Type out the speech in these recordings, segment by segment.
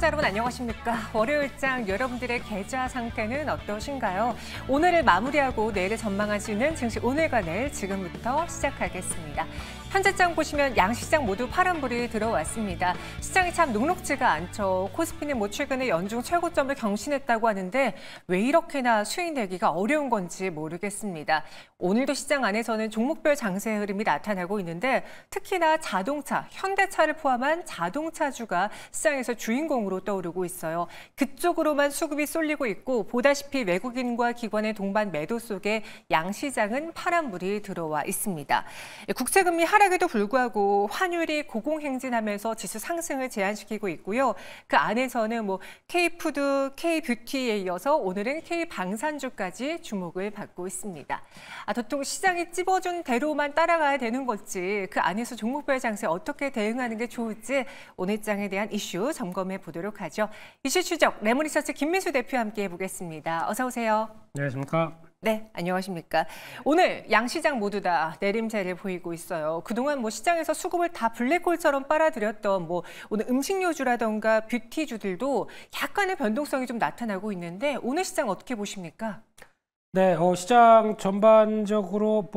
여러분 안녕하십니까? 월요일장 여러분들의 계좌 상태는 어떠신가요? 오늘을 마무리하고 내일을 전망하시는 증시 오늘과 내일 지금부터 시작하겠습니다. 현재장 보시면 양시장 모두 파란불이 들어왔습니다. 시장이 참 녹록지가 않죠. 코스피는 최근에 연중 최고점을 경신했다고 하는데 왜 이렇게나 수익 내기가 어려운 건지 모르겠습니다. 오늘도 시장 안에서는 종목별 장세 흐름이 나타나고 있는데 특히나 자동차, 현대차를 포함한 자동차주가 시장에서 주인공으로 떠오르고 있어요. 그쪽으로만 수급이 쏠리고 있고 보다시피 외국인과 기관의 동반 매도 속에 양시장은 파란불이 들어와 있습니다. 국채금리 하락에도 불구하고 환율이 고공행진하면서 지수 상승을 제한시키고 있고요. 그 안에서는 K푸드, K뷰티에 이어서 오늘은 K방산주까지 주목을 받고 있습니다. 도통 시장이 찝어준 대로만 따라가야 되는 건지 그 안에서 종목별 장세 어떻게 대응하는 게 좋을지 오늘장에 대한 이슈 점검해 보도록 하죠. 이슈 추적 레몬리서치 김민수 대표와 함께 해보겠습니다. 어서 오세요. 안녕하십니까? 네, 안녕하십니까. 오늘 양시장 모두 다 내림세를 보이고 있어요. 그동안 시장에서 수급을 다 블랙홀처럼 빨아들였던 오늘 음식료주라던가 뷰티주들도 약간의 변동성이 좀 나타나고 있는데 오늘 시장 어떻게 보십니까? 네, 시장 전반적으로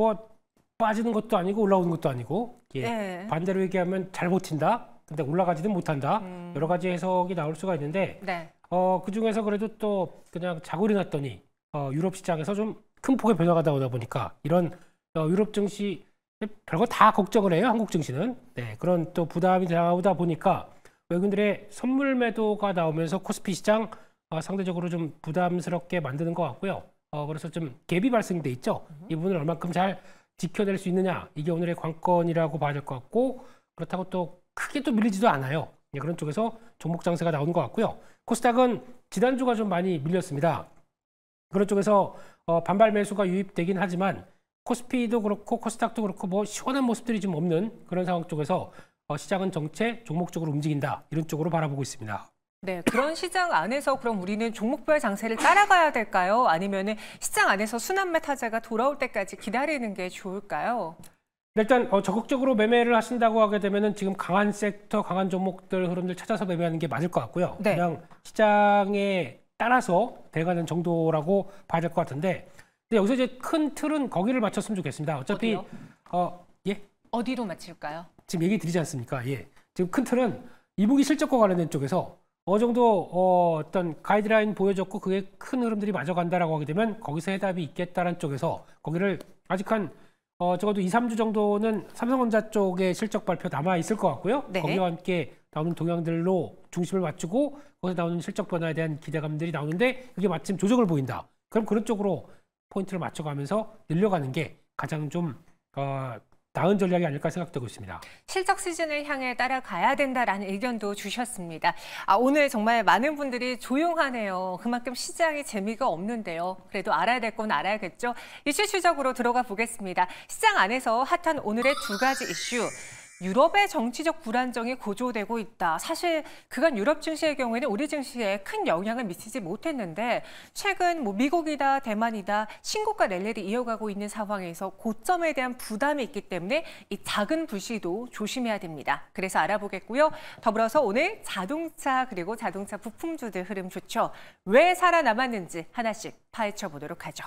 빠지는 것도 아니고 올라오는 것도 아니고 네. 반대로 얘기하면 잘 버틴다. 근데 올라가지는 못한다. 여러 가지 해석이 나올 수가 있는데 네. 그중에서 그래도 또 그냥 자고 일어났더니 유럽 시장에서 좀 큰 폭의 변화가 나오다 보니까 이런 유럽 증시 별거 다 걱정을 해요. 한국 증시는. 네, 그런 또 부담이 나오다 보니까 외국인들의 선물 매도가 나오면서 코스피 시장 상대적으로 좀 부담스럽게 만드는 것 같고요. 그래서 좀 갭이 발생돼 있죠. 이 부분을 얼만큼 잘 지켜낼 수 있느냐. 이게 오늘의 관건이라고 봐야 될 것 같고 그렇다고 또 크게 또 밀리지도 않아요. 네, 그런 쪽에서 종목 장세가 나오는 것 같고요. 코스닥은 지난주가 좀 많이 밀렸습니다. 그런 쪽에서 반발 매수가 유입되긴 하지만 코스피도 그렇고 코스닥도 그렇고 시원한 모습들이 좀 없는 그런 상황 쪽에서 시장은 정체 종목적으로 움직인다. 이런 쪽으로 바라보고 있습니다. 네, 그런 시장 안에서 그럼 우리는 종목별 장세를 따라가야 될까요? 아니면 시장 안에서 순환매 타자가 돌아올 때까지 기다리는 게 좋을까요? 일단 적극적으로 매매를 하신다고 하게 되면은 지금 강한 섹터, 강한 종목들 흐름들 찾아서 매매하는 게 맞을 것 같고요. 네. 그냥 시장에 따라서 돼가는 정도라고 봐야 될 것 같은데, 근데 여기서 이제 큰 틀은 거기를 맞췄으면 좋겠습니다. 어차피 어디요? 어디로 맞출까요? 지금 얘기 드리지 않습니까? 예. 지금 큰 틀은 2분기 실적과 관련된 쪽에서 어느 정도 어떤 가이드라인 보여줬고 그게 큰 흐름들이 맞아간다라고 하게 되면 거기서 해답이 있겠다는 쪽에서 거기를 아직 한 적어도 2, 3주 정도는 삼성전자 쪽의 실적 발표 남아 있을 것 같고요. 네. 거기와 함께 나오는 동향들로 중심을 맞추고 거기서 나오는 실적 변화에 대한 기대감들이 나오는데 그게 마침 조정을 보인다. 그럼 그런 쪽으로 포인트를 맞춰가면서 늘려가는 게 가장 좀 나은 전략이 아닐까 생각되고 있습니다. 실적 시즌을 향해 따라가야 된다라는 의견도 주셨습니다. 오늘 정말 많은 분들이 조용하네요. 그만큼 시장이 재미가 없는데요. 그래도 알아야 될 건 알아야겠죠. 이슈 추적으로 들어가 보겠습니다. 시장 안에서 핫한 오늘의 두 가지 이슈. 유럽의 정치적 불안정이 고조되고 있다. 사실 그간 유럽 증시의 경우에는 우리 증시에 큰 영향을 미치지 못했는데 최근 미국이다 대만이다 신고가 랠리를 이어가고 있는 상황에서 고점에 대한 부담이 있기 때문에 이 작은 불씨도 조심해야 됩니다. 그래서 알아보겠고요. 더불어서 오늘 자동차 그리고 자동차 부품주들 흐름 좋죠. 왜 살아남았는지 하나씩 파헤쳐 보도록 하죠.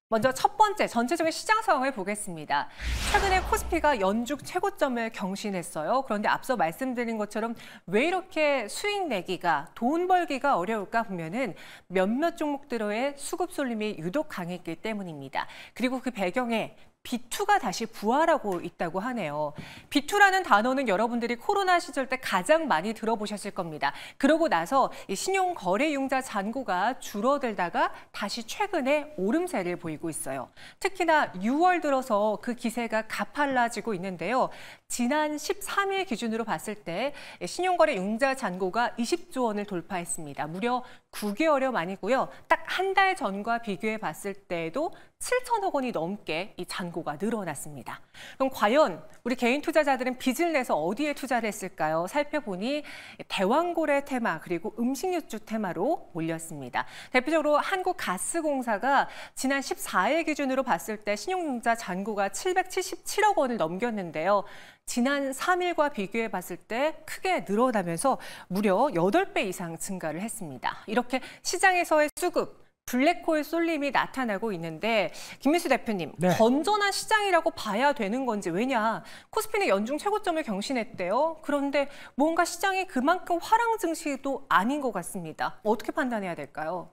먼저 첫 번째, 전체적인 시장 상황을 보겠습니다. 최근에 코스피가 연중 최고점을 경신했어요. 그런데 앞서 말씀드린 것처럼 왜 이렇게 수익 내기가, 돈 벌기가 어려울까 보면은 몇몇 종목들의 수급 쏠림이 유독 강했기 때문입니다. 그리고 그 배경에 B2가 다시 부활하고 있다고 하네요. B2라는 단어는 여러분들이 코로나 시절 때 가장 많이 들어보셨을 겁니다. 그러고 나서 이 신용거래융자 잔고가 줄어들다가 다시 최근에 오름세를 보이고 있어요. 특히나 6월 들어서 그 기세가 가팔라지고 있는데요. 지난 13일 기준으로 봤을 때 신용거래융자 잔고가 20조 원을 돌파했습니다. 무려 9개월여 만이고요. 딱 한 달 전과 비교해 봤을 때도 7천억 원이 넘게 이 잔고가 늘어났습니다. 그럼 과연 우리 개인 투자자들은 빚을 내서 어디에 투자를 했을까요? 살펴보니 대왕고래 테마 그리고 음식료주 테마로 몰렸습니다. 대표적으로 한국가스공사가 지난 14일 기준으로 봤을 때 신용융자 잔고가 777억 원을 넘겼는데요. 지난 3일과 비교해 봤을 때 크게 늘어나면서 무려 8배 이상 증가를 했습니다. 이렇게 시장에서의 수급, 블랙홀 쏠림이 나타나고 있는데 김민수 대표님, 네. 건전한 시장이라고 봐야 되는 건지. 왜냐, 코스피는 연중 최고점을 경신했대요. 그런데 뭔가 시장이 그만큼 화랑 증시도 아닌 것 같습니다. 어떻게 판단해야 될까요?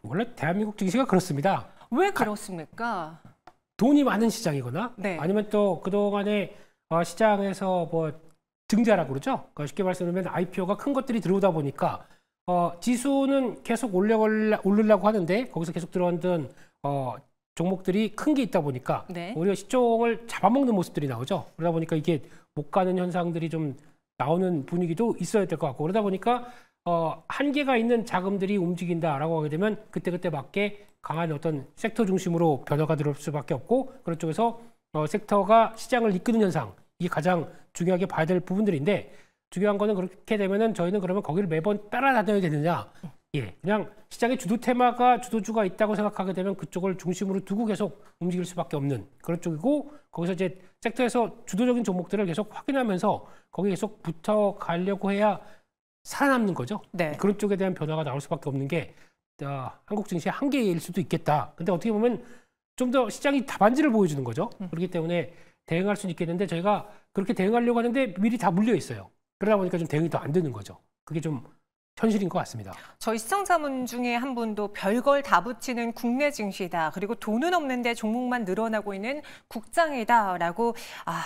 원래 대한민국 증시가 그렇습니다. 왜 그렇습니까? 돈이 많은 시장이거나 네. 아니면 또 그동안에 시장에서 뭐 증자라고 그러죠. 그러니까 쉽게 말씀드리면 IPO가 큰 것들이 들어오다 보니까 지수는 계속 오르려고 하는데 거기서 계속 들어왔던 종목들이 큰 게 있다 보니까 네. 오히려 시총을 잡아먹는 모습들이 나오죠. 그러다 보니까 이게 못 가는 현상들이 좀 나오는 분위기도 있어야 될 것 같고, 그러다 보니까 한계가 있는 자금들이 움직인다라고 하게 되면 그때그때 맞게 강한 어떤 섹터 중심으로 변화가 들어올 수밖에 없고, 그런 쪽에서 섹터가 시장을 이끄는 현상, 이게 가장 중요하게 봐야 될 부분들인데, 중요한 거는 그렇게 되면은 저희는 그러면 거기를 매번 따라다녀야 되느냐? 예, 그냥 시장의 주도 테마가 주도주가 있다고 생각하게 되면 그쪽을 중심으로 두고 계속 움직일 수밖에 없는 그런 쪽이고, 거기서 이제 섹터에서 주도적인 종목들을 계속 확인하면서 거기 계속 붙어 가려고 해야 살아남는 거죠. 네. 그런 쪽에 대한 변화가 나올 수밖에 없는 게 한국 증시의 한계일 수도 있겠다. 근데 어떻게 보면 좀 더 시장이 답안지를 보여주는 거죠. 그렇기 때문에 대응할 수는 있겠는데 저희가 그렇게 대응하려고 하는데 미리 다 물려 있어요. 그러다 보니까 좀 대응이 더 안 되는 거죠. 그게 좀 현실인 것 같습니다. 저희 시청자분 중에 한 분도 별걸 다 붙이는 국내 증시다. 그리고 돈은 없는데 종목만 늘어나고 있는 국장이다라고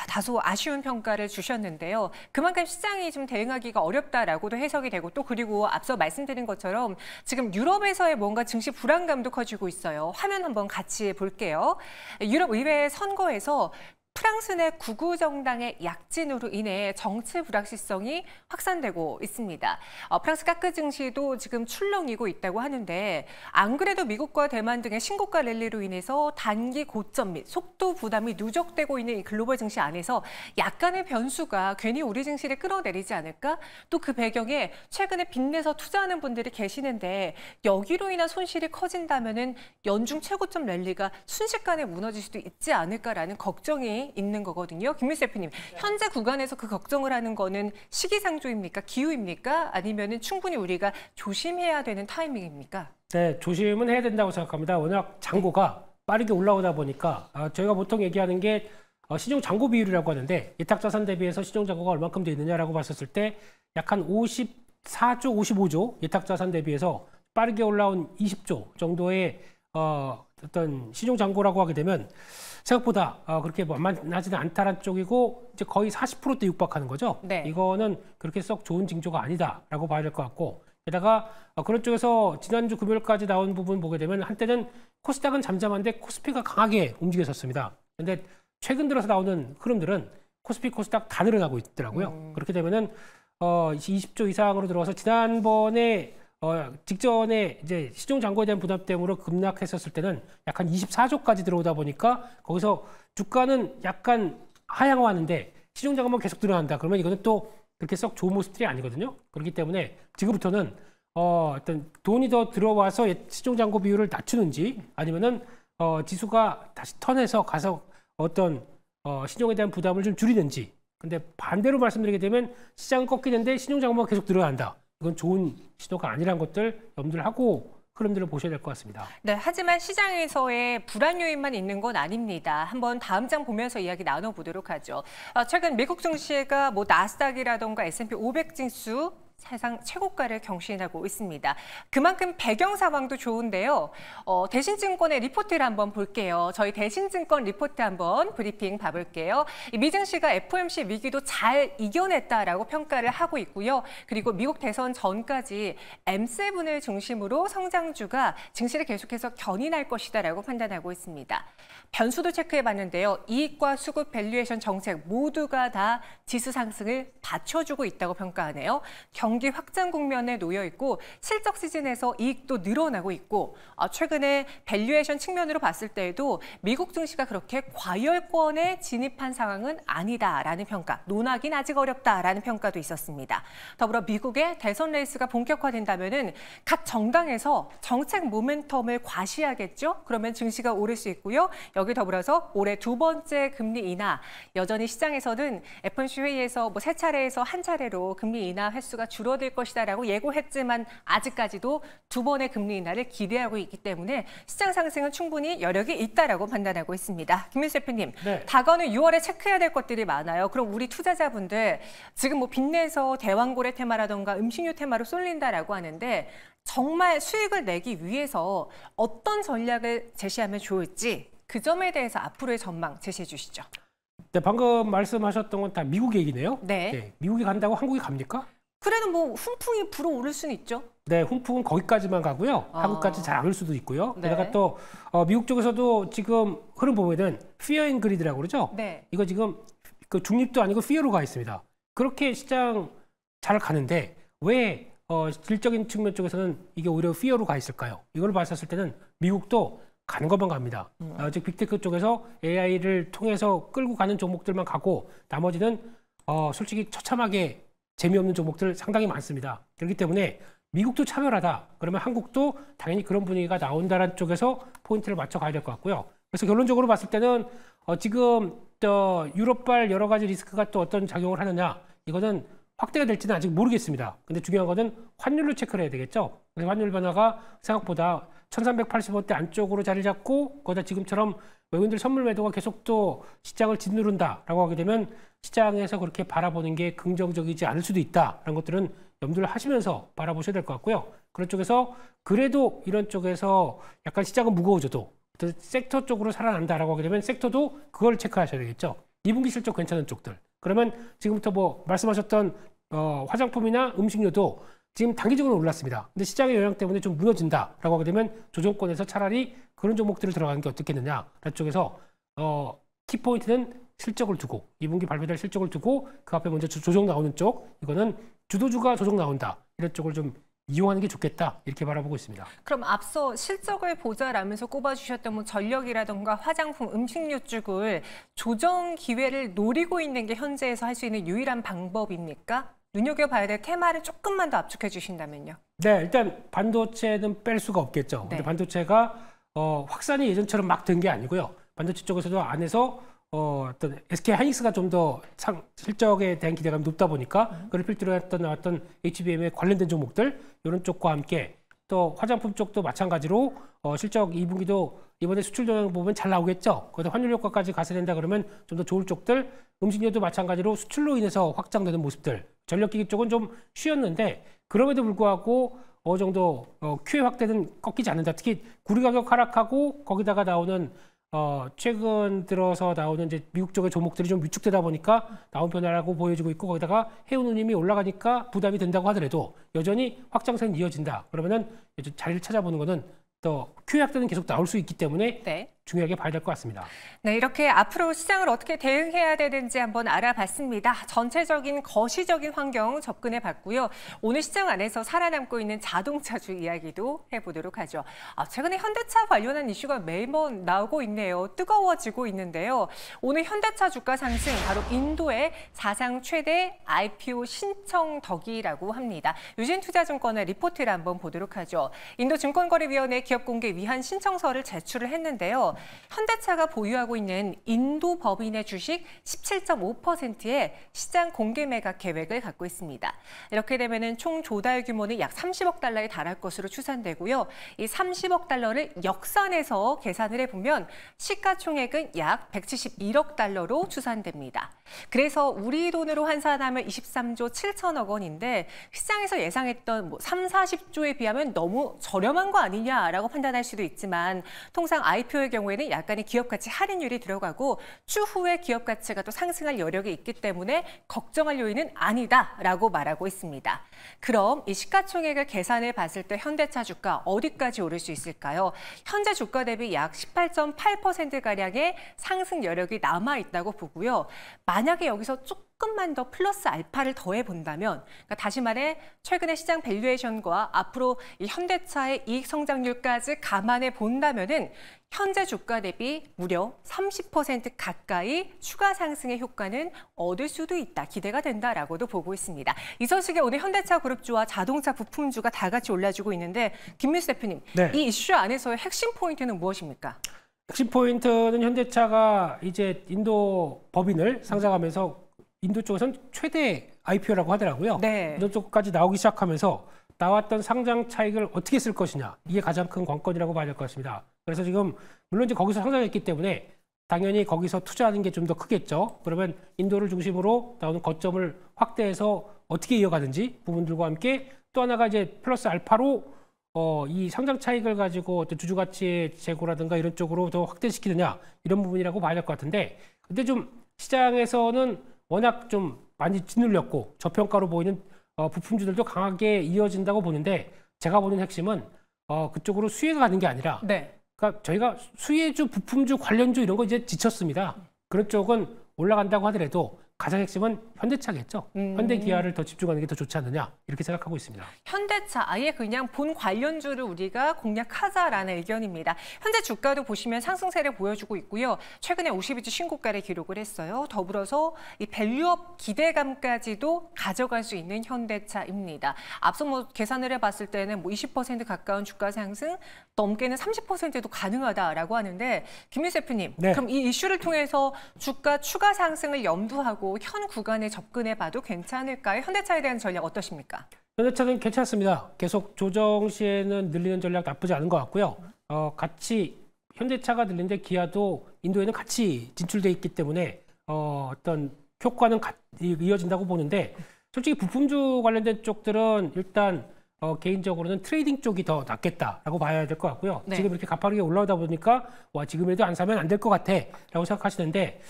다소 아쉬운 평가를 주셨는데요. 그만큼 시장이 좀 대응하기가 어렵다라고도 해석이 되고, 또 그리고 앞서 말씀드린 것처럼 지금 유럽에서의 뭔가 증시 불안감도 커지고 있어요. 화면 한번 같이 볼게요. 유럽 의회 선거에서 프랑스 내 구구 정당의 약진으로 인해 정치 불확실성이 확산되고 있습니다. 프랑스 카크 증시도 지금 출렁이고 있다고 하는데, 안 그래도 미국과 대만 등의 신고가 랠리로 인해서 단기 고점 및 속도 부담이 누적되고 있는 이 글로벌 증시 안에서 약간의 변수가 괜히 우리 증시를 끌어내리지 않을까? 또 그 배경에 최근에 빚내서 투자하는 분들이 계시는데, 여기로 인한 손실이 커진다면은 연중 최고점 랠리가 순식간에 무너질 수도 있지 않을까라는 걱정이 있는 거거든요. 김민수 대표님, 현재 구간에서 그 걱정을 하는 거는 시기상조입니까? 기후입니까? 아니면은 충분히 우리가 조심해야 되는 타이밍입니까? 네, 조심은 해야 된다고 생각합니다. 워낙 잔고가 빠르게 올라오다 보니까 저희가 보통 얘기하는 게 신용 잔고 비율이라고 하는데, 예탁 자산 대비해서 신용 잔고가 얼만큼 돼 있느냐라고 봤었을 때 약 한 54조, 55조 예탁 자산 대비해서 빠르게 올라온 20조 정도의 어떤 신용 잔고라고 하게 되면 생각보다 그렇게 만만하지는 않다는 쪽이고, 이제 거의 40%대 육박하는 거죠. 네. 이거는 그렇게 썩 좋은 징조가 아니다라고 봐야 될 것 같고, 게다가 그런 쪽에서 지난주 금요일까지 나온 부분 보게 되면 한때는 코스닥은 잠잠한데 코스피가 강하게 움직였었습니다. 근데 최근 들어서 나오는 흐름들은 코스피, 코스닥 다 늘어나고 있더라고요. 그렇게 되면은 20조 이상으로 들어와서 지난번에 직전에 이제 시중 잔고에 대한 부담 때문에 급락했었을 때는 약 한 24조까지 들어오다 보니까 거기서 주가는 약간 하향하는데 시중 잔고만 계속 늘어난다. 그러면 이거는 또 그렇게 썩 좋은 모습들이 아니거든요. 그렇기 때문에 지금부터는 어떤 돈이 더 들어와서 시중 잔고 비율을 낮추는지, 아니면은 지수가 다시 턴해서 가서 어떤 신용에 대한 부담을 좀 줄이는지. 근데 반대로 말씀드리게 되면 시장은 꺾이는데 신용 잔고가 계속 늘어난다. 이건 좋은 시도가 아니라는 것들 염두를 하고 흐름들을 보셔야 될 것 같습니다. 네, 하지만 시장에서의 불안 요인만 있는 건 아닙니다. 한번 다음 장 보면서 이야기 나눠보도록 하죠. 최근 미국 증시가 나스닥이라던가 S&P 500 지수 사상 최고가를 경신하고 있습니다. 그만큼 배경 상황도 좋은데요. 대신증권의 리포트를 한번 볼게요. 저희 대신증권 리포트 한번 브리핑 봐볼게요. 미증시가 FOMC 위기도 잘 이겨냈다라고 평가를 하고 있고요. 그리고 미국 대선 전까지 M7을 중심으로 성장주가 증시를 계속해서 견인할 것이다라고 판단하고 있습니다. 변수도 체크해봤는데요. 이익과 수급 밸류에이션 정책 모두가 다 지수 상승을 받쳐주고 있다고 평가하네요. 경기 확장 국면에 놓여 있고 실적 시즌에서 이익도 늘어나고 있고 최근에 밸류에이션 측면으로 봤을 때에도 미국 증시가 그렇게 과열권에 진입한 상황은 아니다라는 평가, 논하긴 아직 어렵다라는 평가도 있었습니다. 더불어 미국의 대선 레이스가 본격화된다면은 각 정당에서 정책 모멘텀을 과시하겠죠. 그러면 증시가 오를 수 있고요. 여기 더불어서 올해 두 번째 금리 인하, 여전히 시장에서는 FOMC 회의에서 세 차례에서 한 차례로 금리 인하 횟수가 줄어들 것이다라고 예고했지만 아직까지도 두 번의 금리 인하를 기대하고 있기 때문에 시장 상승은 충분히 여력이 있다라고 판단하고 있습니다. 김민수 대표님, 네. 다가오는 6월에 체크해야 될 것들이 많아요. 그럼 우리 투자자분들 지금 빚내서 대왕고래 테마라던가 음식료 테마로 쏠린다라고 하는데 정말 수익을 내기 위해서 어떤 전략을 제시하면 좋을지 그 점에 대해서 앞으로의 전망 제시해 주시죠. 네, 방금 말씀하셨던 건 다 미국 얘기네요. 네. 네, 미국이 간다고 한국이 갑니까? 그래도 훈풍이 불어오를 수는 있죠. 네, 훈풍은 거기까지만 가고요. 한국까지 잘 안 올 수도 있고요. 네. 게다가 또 미국 쪽에서도 지금 흐름 보면은 fear and greed라고 그러죠. 네. 이거 지금 그 중립도 아니고 fear로 가 있습니다. 그렇게 시장 잘 가는데 왜 질적인 측면 쪽에서는 이게 오히려 fear로 가 있을까요? 이걸 봤었을 때는 미국도 가는 것만 갑니다. 즉 빅테크 쪽에서 AI를 통해서 끌고 가는 종목들만 가고 나머지는 솔직히 처참하게 재미없는 종목들 상당히 많습니다. 그렇기 때문에 미국도 차별하다. 그러면 한국도 당연히 그런 분위기가 나온다는 쪽에서 포인트를 맞춰 가야 될 것 같고요. 그래서 결론적으로 봤을 때는 지금 유럽발 여러 가지 리스크가 또 어떤 작용을 하느냐, 이거는 확대가 될지는 아직 모르겠습니다. 근데 중요한 거는 환율로 체크를 해야 되겠죠. 그래서 환율 변화가 생각보다 1380원대 안쪽으로 자리 잡고 거기다 지금처럼 외국인들 선물 매도가 계속 또 시장을 짓누른다라고 하게 되면 시장에서 그렇게 바라보는 게 긍정적이지 않을 수도 있다라는 것들은 염두를 하시면서 바라보셔야 될 것 같고요. 그런 쪽에서 그래도 이런 쪽에서 약간 시장은 무거워져도 섹터 쪽으로 살아난다라고 하게 되면 섹터도 그걸 체크하셔야 되겠죠. 2분기 실적 괜찮은 쪽들. 그러면 지금부터 말씀하셨던 화장품이나 음식료도 지금 단기적으로 올랐습니다. 근데 시장의 영향 때문에 좀 무너진다라고 하게 되면 조정권에서 차라리 그런 종목들을 들어가는 게 어떻겠느냐라는 쪽에서 키포인트는 실적을 두고 2분기 발표될 실적을 두고 그 앞에 먼저 조정 나오는 쪽, 이거는 주도주가 조정 나온다 이런 쪽을 좀 이용하는 게 좋겠다 이렇게 바라보고 있습니다. 그럼 앞서 실적을 보자라면서 꼽아주셨던 전력이라던가 화장품, 음식료 쪽을 조정 기회를 노리고 있는 게 현재에서 할 수 있는 유일한 방법입니까? 눈여겨봐야 될 테마를 조금만 더 압축해 주신다면요. 네, 일단 반도체는 뺄 수가 없겠죠. 네. 근데 반도체가 확산이 예전처럼 막 된 게 아니고요. 반도체 쪽에서도 안에서 어떤 SK 하이닉스가 좀 더 실적에 대한 기대감이 높다 보니까 그걸 필두로 했던 나왔던 HBM에 관련된 종목들 이런 쪽과 함께 또 화장품 쪽도 마찬가지로 실적 2분기도 이번에 수출 영향 보면 잘 나오겠죠. 거기다 환율 효과까지 가세된다 그러면 좀 더 좋을 쪽들, 음식료도 마찬가지로 수출로 인해서 확장되는 모습들, 전력기기 쪽은 좀 쉬었는데 그럼에도 불구하고 어느 정도 QE 확대는 꺾이지 않는다. 특히 구리 가격 하락하고 거기다가 나오는 최근 들어서 나오는 이제 미국 쪽의 종목들이 좀 위축되다 보니까 나온 변화라고 보여지고 있고 거기다가 해운 운임이 올라가니까 부담이 된다고 하더라도 여전히 확장세는 이어진다. 그러면은 자리를 찾아보는 거는 또 QE 확대는 계속 나올 수 있기 때문에 네. 중요하게 봐야 될 것 같습니다. 네, 이렇게 앞으로 시장을 어떻게 대응해야 되는지 한번 알아봤습니다. 전체적인 거시적인 환경 접근해 봤고요. 오늘 시장 안에서 살아남고 있는 자동차주 이야기도 해보도록 하죠. 최근에 현대차 관련한 이슈가 매번 나오고 있네요. 뜨거워지고 있는데요. 오늘 현대차 주가 상승, 바로 인도의 사상 최대 IPO 신청 덕이라고 합니다. 유진투자증권의 리포트를 한번 보도록 하죠. 인도 증권거래위원회 기업공개 위한 신청서를 제출을 했는데요. 현대차가 보유하고 있는 인도 법인의 주식 17.5%의 시장 공개 매각 계획을 갖고 있습니다. 이렇게 되면은 총 조달 규모는 약 30억 달러에 달할 것으로 추산되고요. 이 30억 달러를 역산해서 계산을 해보면 시가총액은 약 171억 달러로 추산됩니다. 그래서 우리 돈으로 환산하면 23조 7천억 원인데 시장에서 예상했던 3, 40조에 비하면 너무 저렴한 거 아니냐라고 판단할 수도 있지만 통상 IPO의 경우 경우에는 약간의 기업 가치 할인율이 들어가고 추후에 기업 가치가 또 상승할 여력이 있기 때문에 걱정할 요인은 아니다라고 말하고 있습니다. 그럼 이 시가총액을 계산해 봤을 때 현대차 주가 어디까지 오를 수 있을까요? 현재 주가 대비 약 18.8%가량의 상승 여력이 남아 있다고 보고요. 만약에 여기서 조금만 더 플러스 알파를 더해 본다면, 그러니까 다시 말해 최근의 시장 밸류에이션과 앞으로 이 현대차의 이익 성장률까지 감안해 본다면은 현재 주가 대비 무려 30% 가까이 추가 상승의 효과는 얻을 수도 있다, 기대가 된다라고도 보고 있습니다. 이 소식에 오늘 현대차 그룹주와 자동차 부품주가 다 같이 올라주고 있는데 김민수 대표님, 네. 이 이슈 안에서의 핵심 포인트는 무엇입니까? 핵심 포인트는 현대차가 이제 인도 법인을 상장하면서 인도 쪽에서는 최대 IPO라고 하더라고요. 네. 인도 쪽까지 나오기 시작하면서 나왔던 상장 차익을 어떻게 쓸 것이냐, 이게 가장 큰 관건이라고 봐야 될 것 같습니다. 그래서 지금 물론 이제 거기서 상장했기 때문에 당연히 거기서 투자하는 게 좀 더 크겠죠. 그러면 인도를 중심으로 나오는 거점을 확대해서 어떻게 이어가든지 부분들과 함께 또 하나가 이제 플러스 알파로 이 상장 차익을 가지고 어떤 주주 가치의 제고라든가 이런 쪽으로 더 확대시키느냐, 이런 부분이라고 봐야 될 것 같은데, 근데 좀 시장에서는 워낙 좀 많이 짓눌렸고 저평가로 보이는 부품주들도 강하게 이어진다고 보는데, 제가 보는 핵심은 그쪽으로 수혜가 가는 게 아니라, 네. 그러니까 저희가 수혜주, 부품주, 관련주 이런 거 이제 지쳤습니다. 그런 쪽은 올라간다고 하더라도 가장 핵심은 현대차겠죠. 현대기아를 더 집중하는 게 더 좋지 않느냐, 이렇게 생각하고 있습니다. 현대차 아예 그냥 본 관련주를 우리가 공략하자라는 의견입니다. 현재 주가도 보시면 상승세를 보여주고 있고요. 최근에 52주 신고가를 기록을 했어요. 더불어서 이 밸류업 기대감까지도 가져갈 수 있는 현대차입니다. 앞서 뭐 계산을 해봤을 때는 뭐 20% 가까운 주가 상승, 넘게는 30%도 가능하다라고 하는데, 김민수 대표님, 네. 그럼 이 이슈를 통해서 주가 추가 상승을 염두하고 현 구간에 접근해봐도 괜찮을까요? 현대차에 대한 전략 어떠십니까? 현대차는 괜찮습니다. 계속 조정 시에는 늘리는 전략 나쁘지 않은 것 같고요. 같이 현대차가 늘리는데 기아도 인도에는 같이 진출돼 있기 때문에 어떤 효과는 이어진다고 보는데, 솔직히 부품주 관련된 쪽들은 일단 개인적으로는 트레이딩 쪽이 더 낫겠다라고 봐야 될 것 같고요. 네. 지금 이렇게 가파르게 올라오다 보니까 와, 지금에도 안 사면 안 될 것 같아라고 생각하시는데,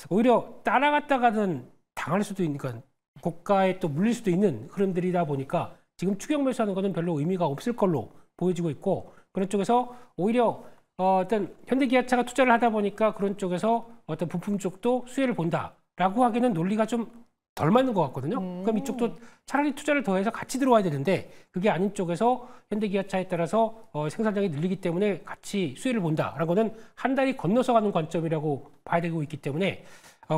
오히려 따라갔다가는 당할 수도 있는, 그러니까 고가에 또 물릴 수도 있는 흐름들이다 보니까 지금 추격 매수하는 것은 별로 의미가 없을 걸로 보여지고 있고, 그런 쪽에서 오히려 어떤 현대기아차가 투자를 하다 보니까 그런 쪽에서 어떤 부품 쪽도 수혜를 본다라고 하기는 논리가 좀 덜 맞는 것 같거든요. 그럼 이쪽도 차라리 투자를 더해서 같이 들어와야 되는데, 그게 아닌 쪽에서 현대기아차에 따라서 생산량이 늘리기 때문에 같이 수혜를 본다라는 거는 한 달이 건너서 가는 관점이라고 봐야 되고 있기 때문에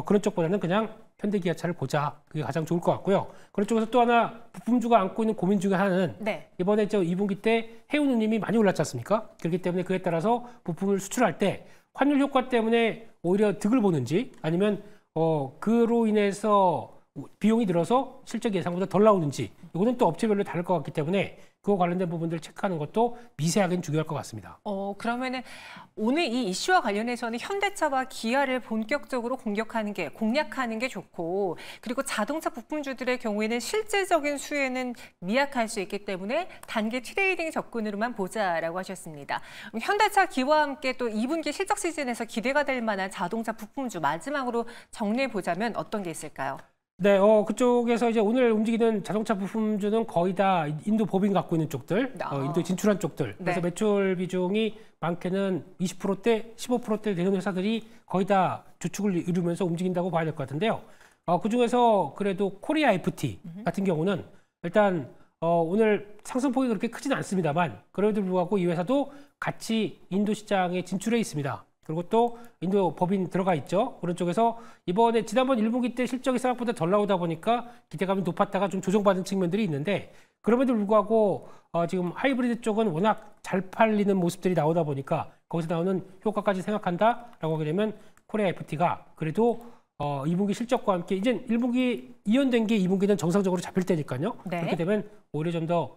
그런 쪽보다는 그냥 현대기아차를 보자, 그게 가장 좋을 것 같고요. 그런 쪽에서 또 하나 부품주가 안고 있는 고민 중에 하나는, 네. 이번에 2분기 때 해운우님이 많이 올랐지 않습니까? 그렇기 때문에 그에 따라서 부품을 수출할 때 환율 효과 때문에 오히려 득을 보는지, 아니면 그로 인해서 비용이 들어서 실적 예상보다 덜 나오는지, 이거는 또 업체별로 다를 것 같기 때문에 그거 관련된 부분들을 체크하는 것도 미세하게는 중요할 것 같습니다. 그러면은 오늘 이 이슈와 관련해서는 현대차와 기아를 본격적으로 공략하는 게 좋고, 그리고 자동차 부품주들의 경우에는 실질적인 수혜는 미약할 수 있기 때문에 단기 트레이딩 접근으로만 보자라고 하셨습니다. 현대차, 기아와 함께 또 2분기 실적 시즌에서 기대가 될 만한 자동차 부품주 마지막으로 정리해 보자면 어떤 게 있을까요? 네, 그쪽에서 이제 오늘 움직이는 자동차 부품주는 거의 다 인도 법인 갖고 있는 쪽들, 인도에 진출한 쪽들. 그래서 네. 매출 비중이 많게는 20%대, 15%대 되는 회사들이 거의 다 주축을 이루면서 움직인다고 봐야 될 것 같은데요. 그중에서 그래도 코리아 FT 같은 경우는 일단 오늘 상승폭이 그렇게 크지는 않습니다만, 그래도 불구하고 이 회사도 같이 인도 시장에 진출해 있습니다. 그리고 또 인도 법인 들어가 있죠. 그런 쪽에서 이번에 지난번 1분기 때 실적이 생각보다 덜 나오다 보니까 기대감이 높았다가 좀 조정받은 측면들이 있는데, 그럼에도 불구하고 지금 하이브리드 쪽은 워낙 잘 팔리는 모습들이 나오다 보니까 거기서 나오는 효과까지 생각한다라고 하게 되면 코리아 FT가 그래도 2분기 실적과 함께 이제 1분기 이연된 게 2분기는 정상적으로 잡힐 때니까요. 네. 그렇게 되면 오히려 좀 더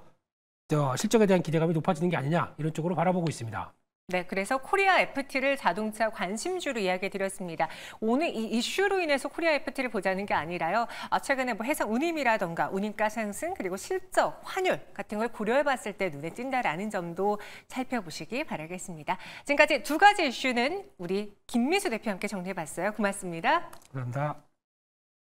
실적에 대한 기대감이 높아지는 게 아니냐, 이런 쪽으로 바라보고 있습니다. 네, 그래서 코리아 FT를 자동차 관심주로 이야기해 드렸습니다. 오늘 이 이슈로 인해서 코리아 FT를 보자는 게 아니라요. 최근에 뭐 해상 운임이라던가 운임가 상승 그리고 실적, 환율 같은 걸 고려해 봤을 때 눈에 띈다라는 점도 살펴보시기 바라겠습니다. 지금까지 두 가지 이슈는 우리 김미수 대표와 함께 정리해 봤어요. 고맙습니다. 감사합니다.